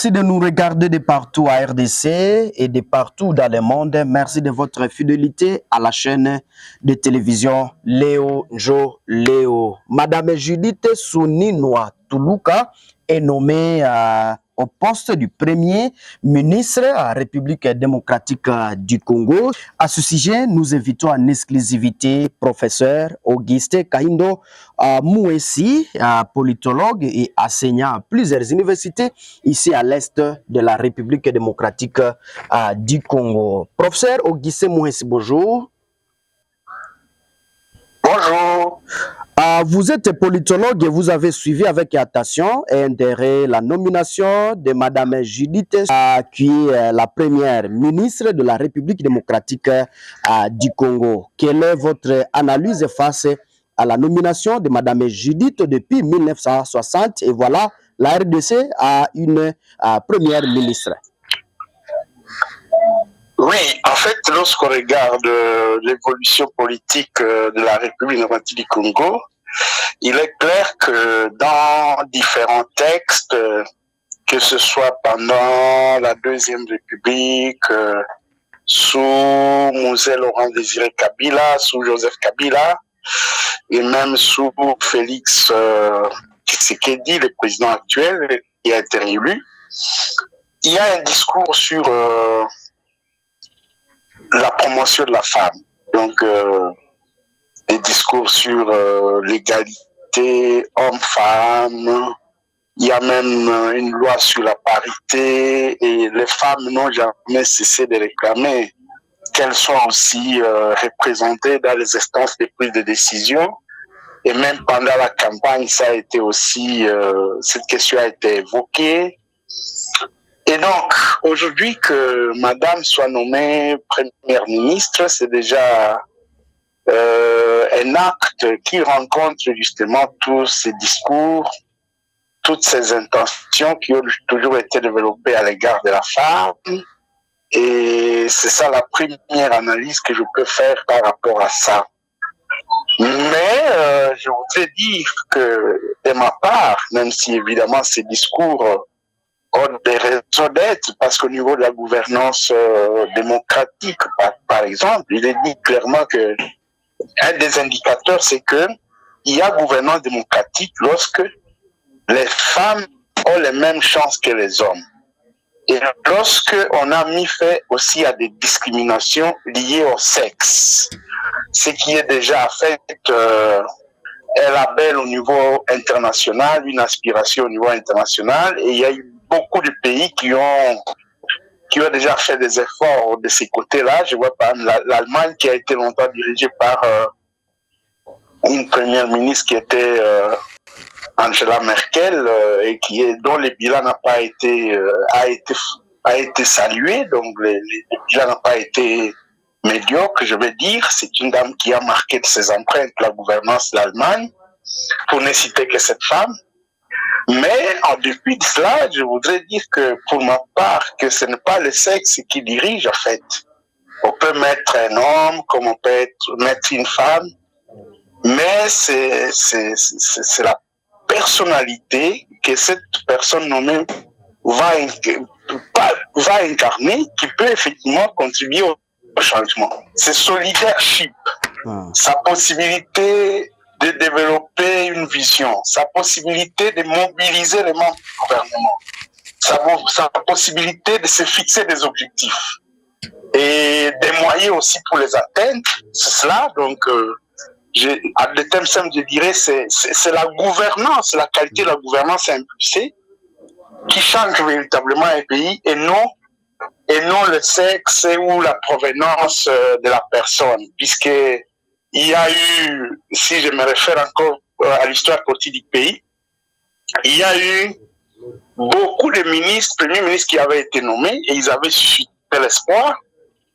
Merci de nous regarder de partout à RDC et de partout dans le monde. Merci de votre fidélité à la chaîne de télévision Léo Njo Léo. Madame Judith Souninoa Toulouka est nommée au poste du premier ministre à la République démocratique du Congo. À ce sujet, nous invitons en exclusivité professeur Auguste Kahindo Mouessi, politologue et enseignant à plusieurs universités ici à l'est de la République démocratique du Congo. Professeur Auguste Mouessi, bonjour. Bonjour. Vous êtes politologue et vous avez suivi avec attention et intérêt la nomination de Madame Judith, qui est la première ministre de la République démocratique du Congo. Quelle est votre analyse face à la nomination de Madame Judith depuis 1960? Et voilà, la RDC a une première ministre. Oui, en fait, lorsqu'on regarde l'évolution politique de la République démocratique du Congo, il est clair que dans différents textes, que ce soit pendant la Deuxième République, sous Mosè Laurent Désiré Kabila, sous Joseph Kabila, et même sous Félix Tshisekedi, le président actuel, qui a été réélu, il y a un discours sur la promotion de la femme. Donc, des discours sur l'égalité homme-femme. Il y a même une loi sur la parité et les femmes n'ont jamais cessé de réclamer qu'elles soient aussi représentées dans les instances de prise de décision. Et même pendant la campagne, ça a été aussi, cette question a été évoquée. Et donc, aujourd'hui, que Madame soit nommée première ministre, c'est déjà un acte qui rencontre justement tous ces discours, toutes ces intentions qui ont toujours été développées à l'égard de la femme. Et c'est ça la première analyse que je peux faire par rapport à ça. Mais je voudrais dire que, de ma part, même si évidemment ces discours ont des raisons d'être, parce qu'au niveau de la gouvernance démocratique, par exemple, il est dit clairement que un des indicateurs, c'est que il y a gouvernance démocratique lorsque les femmes ont les mêmes chances que les hommes. Et lorsque on a mis fait aussi à des discriminations liées au sexe, ce qui est déjà fait un label au niveau international, une aspiration au niveau international, et il y a eu beaucoup de pays qui ont déjà fait des efforts de ces côtés-là. Je vois par exemple l'Allemagne qui a été longtemps dirigée par une première ministre qui était Angela Merkel et dont le bilan n'a pas été a été salué. Donc le bilan n'a pas été médiocre, je veux dire. C'est une dame qui a marqué de ses empreintes la gouvernance de l'Allemagne, pour ne citer que cette femme. Mais en dépit de cela, je voudrais dire que pour ma part, que ce n'est pas le sexe qui dirige en fait. On peut mettre un homme comme on peut mettre une femme, mais c'est la personnalité que cette personne nommée va incarner qui peut effectivement contribuer au changement. C'est son leadership, sa possibilité de développer une vision, sa possibilité de mobiliser les membres du gouvernement, sa possibilité de se fixer des objectifs et des moyens aussi pour les atteindre. C'est cela, donc, à des termes simples, je dirais, c'est la gouvernance, la qualité de la gouvernance impulsée qui change véritablement un pays et non le sexe ou la provenance de la personne, puisque il y a eu, si je me réfère encore à l'histoire politique du pays, il y a eu beaucoup de ministres, premiers ministres qui avaient été nommés et ils avaient suscité l'espoir.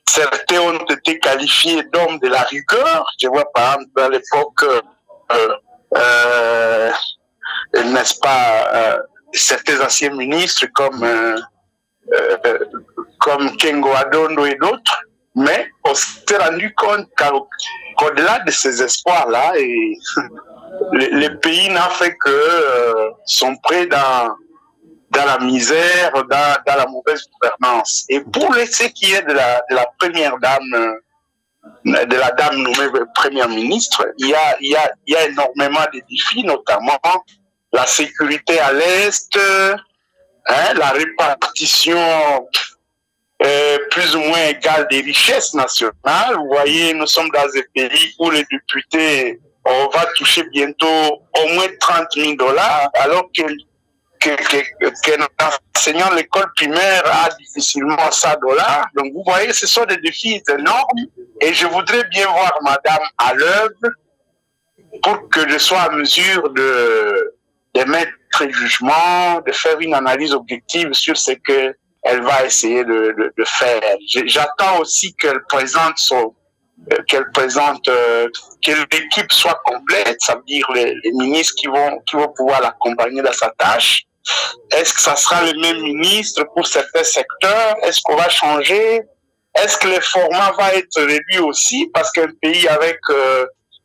Certains ont été qualifiés d'hommes de la rigueur. Je vois par exemple à l'époque, n'est-ce pas, certains anciens ministres comme Kengo Adondo et d'autres, mais on s'est rendu compte qu'au-delà de ces espoirs-là, le pays n'a fait que son prêt dans dans la misère, dans la mauvaise gouvernance. Et pour ce qui est de la première dame, de la dame nommée première ministre, il y a énormément de défis, notamment la sécurité à l'Est, la répartition plus ou moins égale des richesses nationales. Vous voyez, nous sommes dans un pays où les députés, on va toucher bientôt au moins 30 000 $, alors qu'un enseignant de l'école primaire a difficilement 100 $. Donc vous voyez, ce sont des défis énormes et je voudrais bien voir madame à l'œuvre pour que je sois à mesure de mettre un jugement, de faire une analyse objective sur ce qu'elle va essayer de faire. J'attends aussi qu'elle présente que l'équipe soit complète, ça veut dire les ministres qui vont pouvoir l'accompagner dans sa tâche. Est-ce que ça sera le même ministre pour certains secteurs? Est-ce qu'on va changer? Est-ce que le format va être réduit aussi? Parce qu'un pays avec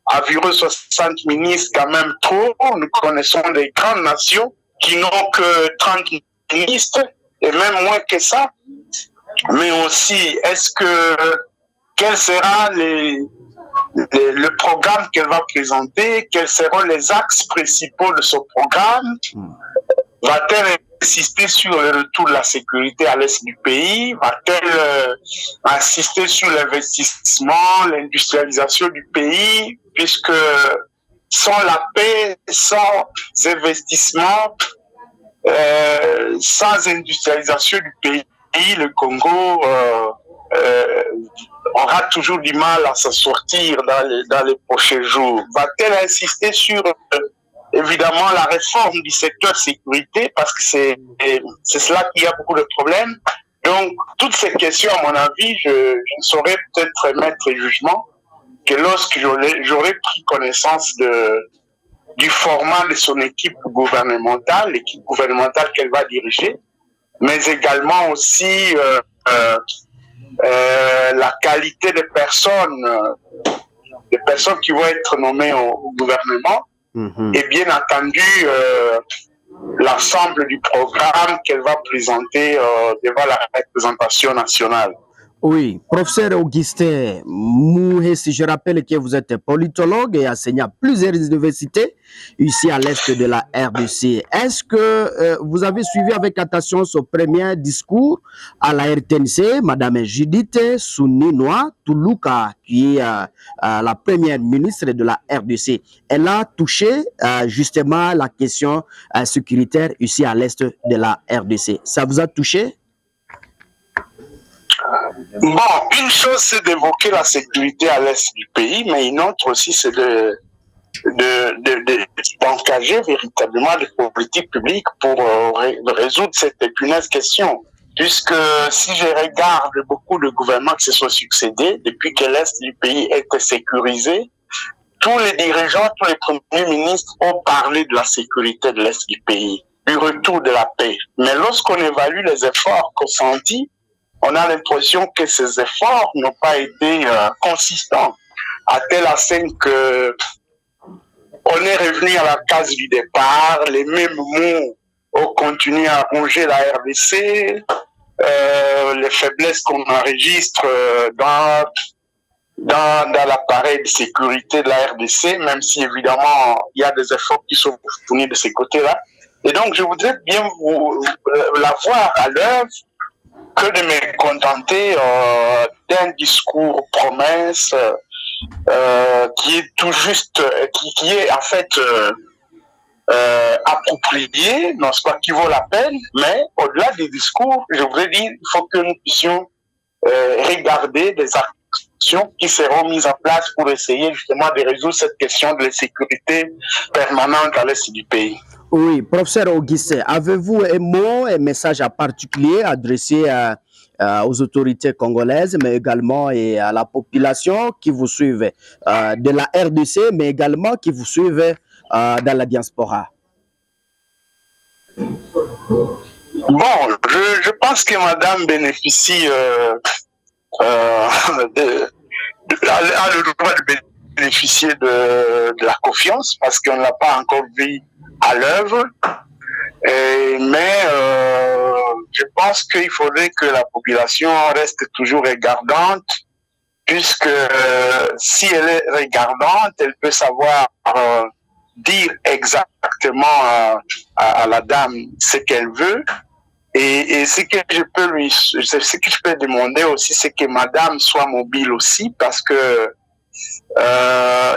environ 60 ministres, quand même trop, nous connaissons des grandes nations qui n'ont que 30 ministres, et même moins que ça. Mais aussi, quel sera le programme qu'elle va présenter? Quels seront les axes principaux de ce programme? Va-t-elle insister sur le retour de la sécurité à l'est du pays? Va-t-elle insister sur l'investissement, l'industrialisation du pays? Puisque sans la paix, sans investissement, sans industrialisation du pays, le Congo aura toujours du mal à s'en sortir dans les prochains jours. Va-t-elle insister sur évidemment la réforme du secteur sécurité, parce que c'est cela qui a beaucoup de problèmes. Donc, toutes ces questions, à mon avis, je ne saurais peut-être mettre jugement que lorsque j'aurais pris connaissance du format de son équipe gouvernementale, l'équipe gouvernementale qu'elle va diriger, mais également aussi la qualité des personnes qui vont être nommées au gouvernement. Et bien entendu, l'ensemble du programme qu'elle va présenter devant la représentation nationale. Oui, professeur Augustin Mouhessi, je rappelle que vous êtes politologue et enseignant à plusieurs universités ici à l'est de la RDC. Est-ce que vous avez suivi avec attention son premier discours à la RTNC, Madame Judith Suninwa Tuluka, qui est la première ministre de la RDC? Elle a touché justement la question sécuritaire ici à l'est de la RDC. Ça vous a touché? Bon, une chose c'est d'évoquer la sécurité à l'est du pays, mais une autre aussi c'est d'engager véritablement des politiques publiques pour résoudre cette épineuse question. Puisque si je regarde beaucoup de gouvernements qui se sont succédés depuis que l'est du pays était sécurisé, tous les dirigeants, tous les premiers ministres ont parlé de la sécurité de l'est du pays, du retour de la paix. Mais lorsqu'on évalue les efforts consentis, on a l'impression que ces efforts n'ont pas été consistants, à telle enseigne que on est revenu à la case du départ, les mêmes mots ont continué à ronger la RDC, les faiblesses qu'on enregistre dans l'appareil de sécurité de la RDC, même si évidemment il y a des efforts qui sont fournis de ces côtés-là. Et donc je voudrais bien la voir à l'œuvre, que de me contenter d'un discours promesse qui est tout juste, qui est en fait approprié, non c'est pas qui vaut la peine, mais au-delà des discours, je voudrais dire, il faut que nous puissions regarder des actions qui seront mises en place pour essayer justement de résoudre cette question de la sécurité permanente à l'est du pays. Oui, professeur Augustin, avez-vous un mot, un message en particulier adressé aux autorités congolaises, mais également et à la population qui vous suivent de la RDC, mais également qui vous suivent dans la diaspora? Bon, je pense que madame bénéficie a le droit de bénéficier de la confiance parce qu'on ne l'a pas encore vu à l'œuvre. Mais je pense qu'il faudrait que la population reste toujours regardante, puisque si elle est regardante, elle peut savoir dire exactement à la dame ce qu'elle veut. Et ce que je peux demander aussi, c'est que madame soit mobile aussi, parce que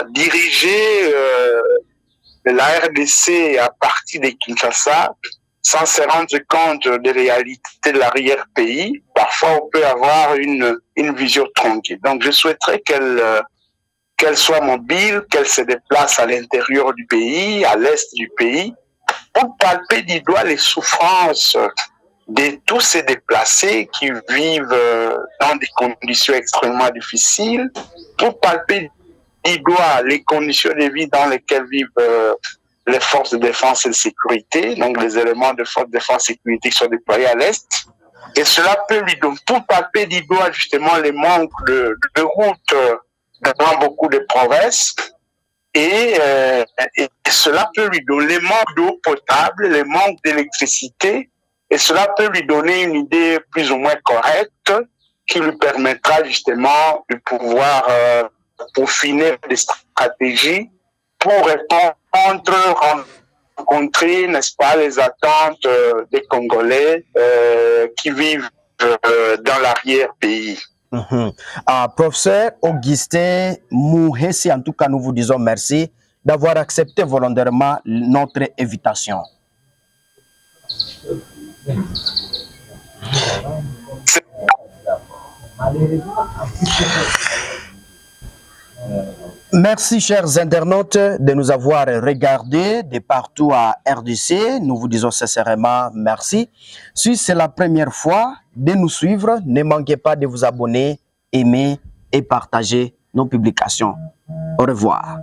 diriger la RDC à partir de Kinshasa, sans se rendre compte des réalités de l'arrière-pays, parfois on peut avoir une vision tronquée. Donc je souhaiterais qu'elle soit mobile, qu'elle se déplace à l'intérieur du pays, à l'est du pays, pour palper du doigt les souffrances de tous ces déplacés qui vivent dans des conditions extrêmement difficiles, pour palper du doigt les conditions de vie dans lesquelles vivent les forces de défense et de sécurité, donc les éléments de force de défense et de sécurité qui sont déployés à l'Est. Et cela peut lui donner, pour palper du doigt justement les manques de routes dans beaucoup de provinces, et cela peut lui donner les manques d'eau potable, les manques d'électricité, et cela peut lui donner une idée plus ou moins correcte qui lui permettra justement de pouvoir peaufiner des stratégies pour rencontrer, n'est-ce pas, les attentes des Congolais qui vivent dans l'arrière-pays. Professeur Augustin Mouhessi, en tout cas, nous vous disons merci d'avoir accepté volontairement notre invitation. Merci, chers internautes, de nous avoir regardés de partout à RDC. Nous vous disons sincèrement merci. Si c'est la première fois de nous suivre, ne manquez pas de vous abonner, aimer et partager nos publications. Au revoir.